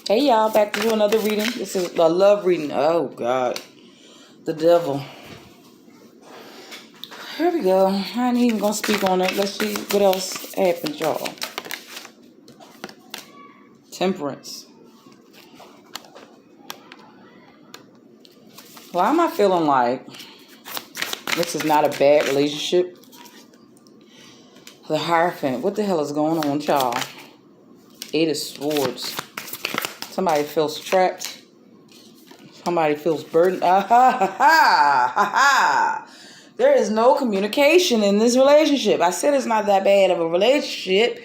Hey y'all, back to do another reading. This is a love reading. Oh God, the devil. Here we go. I ain't even gonna speak on it. Let's see what else happened, y'all. Temperance. Why am I feeling like this is not a bad relationship? The Hierophant. What the hell is going on, y'all? Eight of Swords. Somebody feels trapped. Somebody feels burdened. Ah, ha, ha, ha, ha, ha. There is no communication in this relationship. I said it's not that bad of a relationship.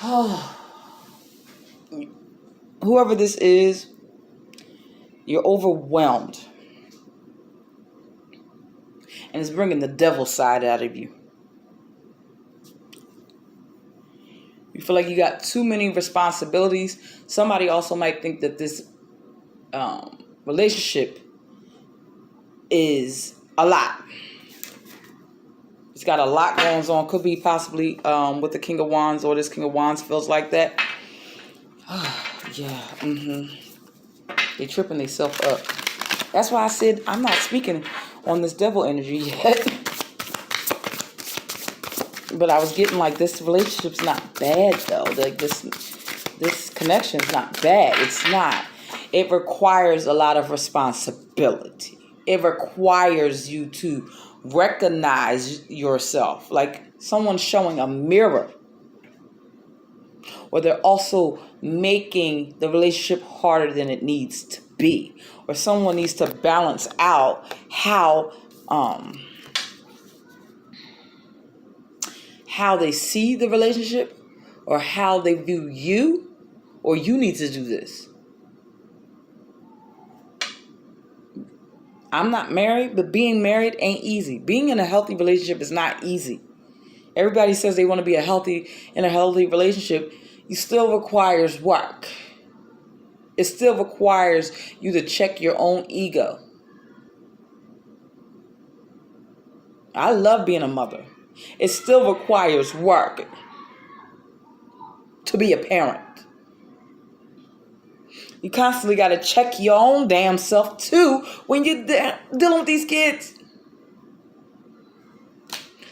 Oh. Whoever this is, you're overwhelmed. And it's bringing the devil side out of you. You feel like you got too many responsibilities. Somebody also might think that this relationship is a lot. It's got a lot going on. Could be possibly with the King of Wands, or this King of Wands feels like that. Yeah. They tripping themselves up. That's why I said I'm not speaking on this devil energy yet. But I was getting like this relationship's not bad though. Like this connection's not bad. It's not. It requires a lot of responsibility. It requires you to recognize yourself. Like someone showing a mirror. Or they're also making the relationship harder than it needs to be. Or someone needs to balance out how they see the relationship, or how they view you, or you need to do this. I'm not married, but being married ain't easy. Being in a healthy relationship is not easy. Everybody says they want to be in a healthy relationship. It still requires work. It still requires you to check your own ego. I love being a mother. It still requires work to be a parent. You constantly got to check your own damn self too when you're dealing with these kids.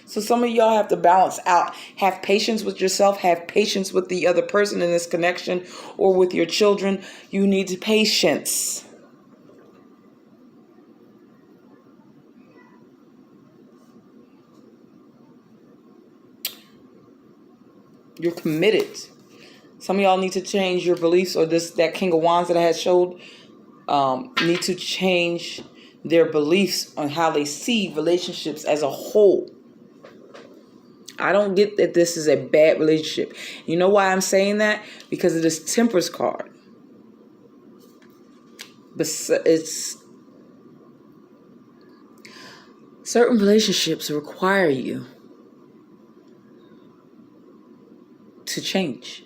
So some of y'all have to balance out. Have patience with yourself. Have patience with the other person in this connection, or with your children. You need patience. You're committed. Some of y'all need to change your beliefs, or that King of Wands that I had showed need to change their beliefs on how they see relationships as a whole. I don't get that this is a bad relationship. You know why I'm saying that? Because of this Temperance card. But it's certain relationships require you to change.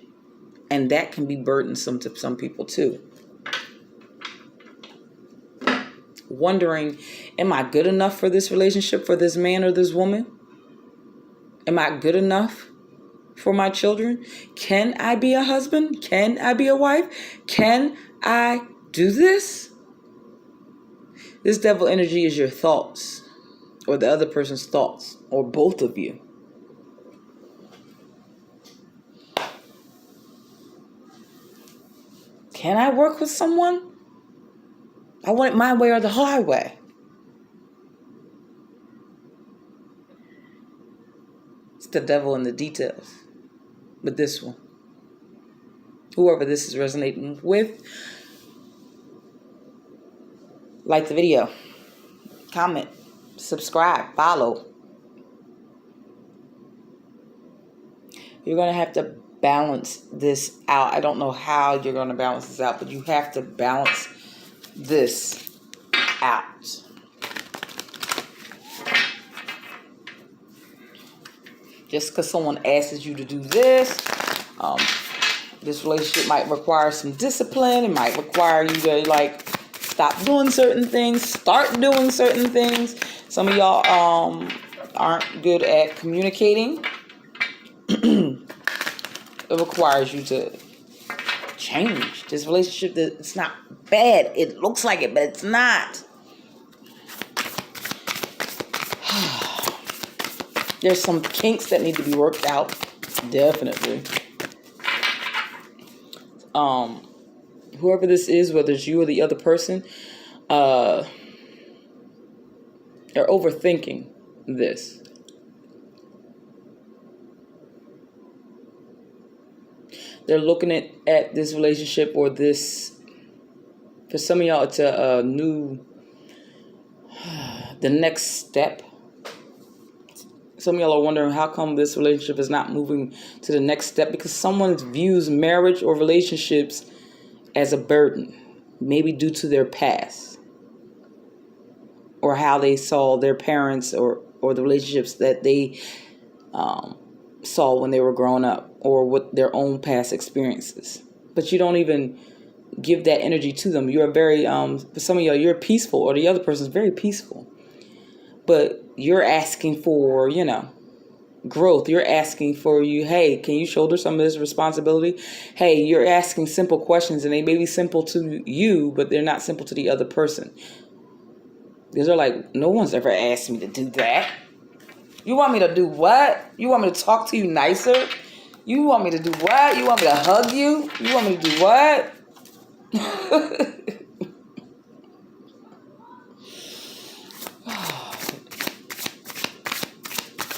And that can be burdensome to some people too. Wondering, am I good enough for this relationship, for this man or this woman? Am I good enough for my children? Can I be a husband? Can I be a wife? Can I do this? This devil energy is your thoughts, or the other person's thoughts, or both of you. Can I work with someone? I want it my way or the highway. It's the devil in the details with this one. Whoever this is resonating with, like the video, comment, subscribe, follow. You're going to have to balance this out. I don't know how you're going to balance this out, but you have to balance this out. Just because someone asks you to do this, this relationship might require some discipline. It might require you to stop doing certain things, start doing certain things. Some of y'all aren't good at communicating. it requires you to change. This relationship, it's not bad. It looks like it, but it's not. There's some kinks that need to be worked out. Definitely. Whoever this is, whether it's you or the other person, they're overthinking this. They're looking at this relationship or this. For some of y'all, it's a new, the next step. Some of y'all are wondering how come this relationship is not moving to the next step, because someone views marriage or relationships as a burden, maybe due to their past or how they saw their parents or the relationships that they saw when they were growing up, or what their own past experiences. But you don't even give that energy to them. You're very, for some of y'all, you're peaceful, or the other person's very peaceful. But you're asking for, growth. You're asking for hey, can you shoulder some of this responsibility? Hey, you're asking simple questions, and they may be simple to you, but they're not simple to the other person. These are like, no one's ever asked me to do that. You want me to do what? You want me to talk to you nicer? You want me to do what? You want me to hug you? You want me to do what?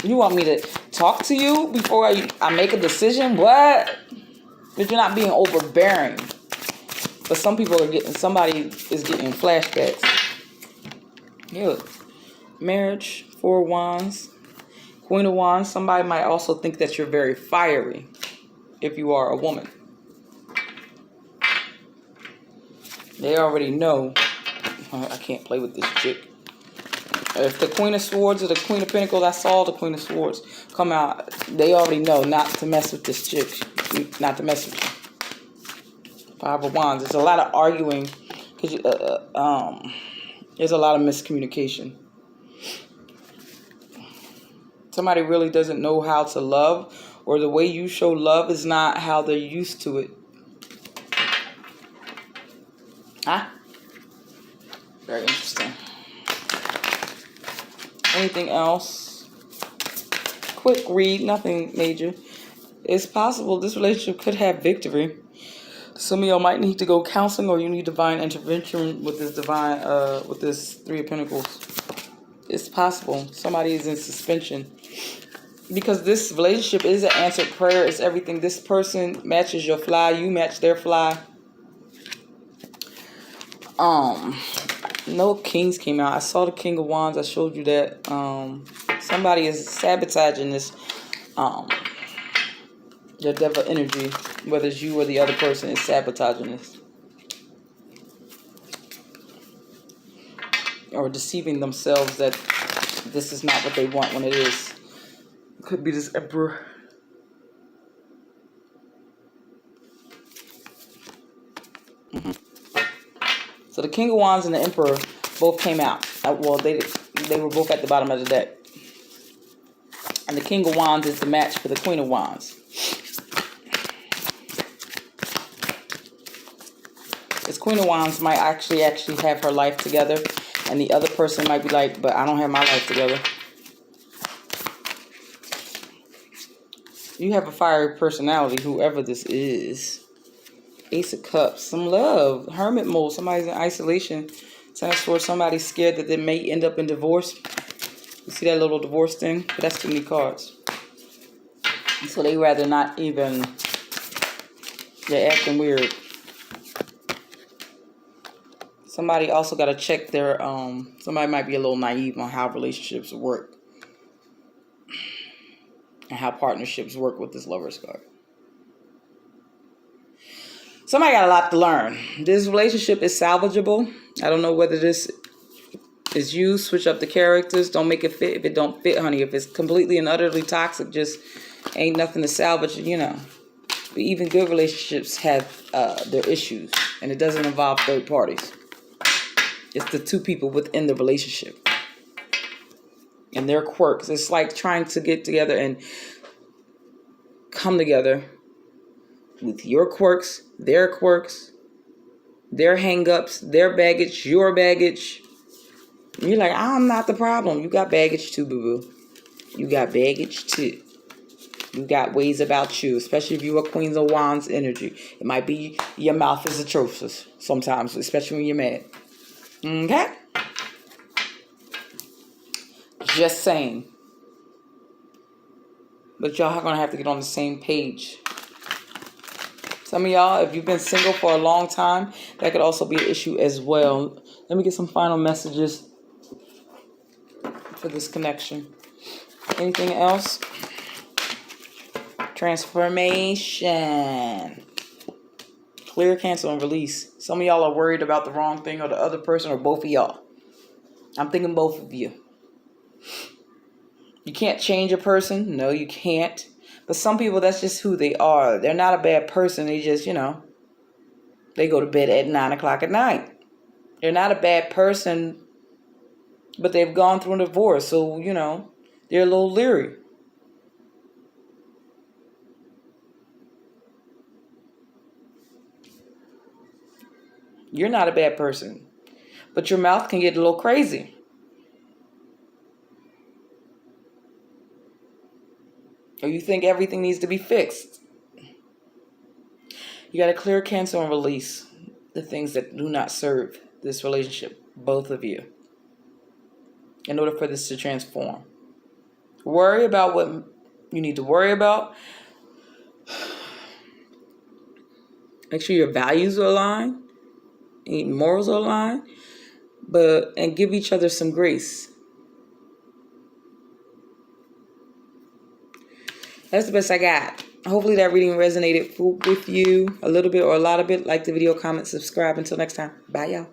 You want me to talk to you before I make a decision? What? But you're not being overbearing. But somebody is getting flashbacks. Yeah, look. Marriage, 4 of Wands, Queen of Wands. Somebody might also think that you're very fiery if you are a woman. They already know. I can't play with this chick. If the Queen of Swords or the Queen of Pentacles, I saw the Queen of Swords come out, they already know not to mess with this chick. Not to mess with you. 5 of Wands. There's a lot of arguing. There's a lot of miscommunication. Somebody really doesn't know how to love, or the way you show love is not how they're used to it. Huh? Very interesting. Anything else? Quick read, nothing major. It's possible this relationship could have victory. Some of y'all might need to go counseling, or you need divine intervention with this with this 3 of Pentacles. It's possible somebody is in suspension, because this relationship is an answered prayer. It's everything. This person matches your fly, you match their fly. No kings came out. I saw the King of Wands. I showed you that. Somebody is sabotaging this, your devil energy. Whether it's you or the other person is sabotaging this, or deceiving themselves that this is not what they want when it is. It could be this Emperor. So the King of Wands and the Emperor both came out. Well, they were both at the bottom of the deck. And the King of Wands is the match for the Queen of Wands. This Queen of Wands might actually have her life together, and the other person might be like, but I don't have my life together. You have a fiery personality, whoever this is. Ace of Cups, some love, hermit mode. Somebody's in isolation. Ten of Swords, somebody's scared that they may end up in divorce. You see that little divorce thing? But that's too many cards. So they rather not even. They're acting weird. Somebody also got to check their. Somebody might be a little naive on how relationships work and how partnerships work with this Lover's card. Somebody got a lot to learn. This relationship is salvageable. I don't know whether this is you. Switch up the characters. Don't make it fit if it don't fit, honey. If it's completely and utterly toxic, just ain't nothing to salvage, But even good relationships have their issues. And it doesn't involve third parties. It's the 2 people within the relationship. And their quirks. It's like trying to get together and come together with your quirks, their hang-ups, their baggage, your baggage. You're like, I'm not the problem. You got baggage too, boo-boo. You got baggage too. You got ways about you, especially if you're a Queens of Wands energy. It might be your mouth is atrocious sometimes, especially when you're mad. Okay? Just saying. But y'all are going to have to get on the same page. Some of y'all, if you've been single for a long time, that could also be an issue as well. Let me get some final messages for this connection. Anything else? Transformation. Clear, cancel, and release. Some of y'all are worried about the wrong thing or the other person or both of y'all. I'm thinking both of you. You can't change a person. No, you can't. But some people, that's just who they are. They're not a bad person. They just, they go to bed at 9 o'clock at night. They're not a bad person, but they've gone through a divorce. So, they're a little leery. You're not a bad person, but your mouth can get a little crazy. Or you think everything needs to be fixed. You got to clear, cancel, and release the things that do not serve this relationship, both of you, in order for this to transform. Worry about what you need to worry about. Make sure your values are aligned, your morals are aligned, and give each other some grace. That's the best I got. Hopefully that reading resonated with you a little bit or a lot of it. Like the video, comment, subscribe. Until next time. Bye, y'all.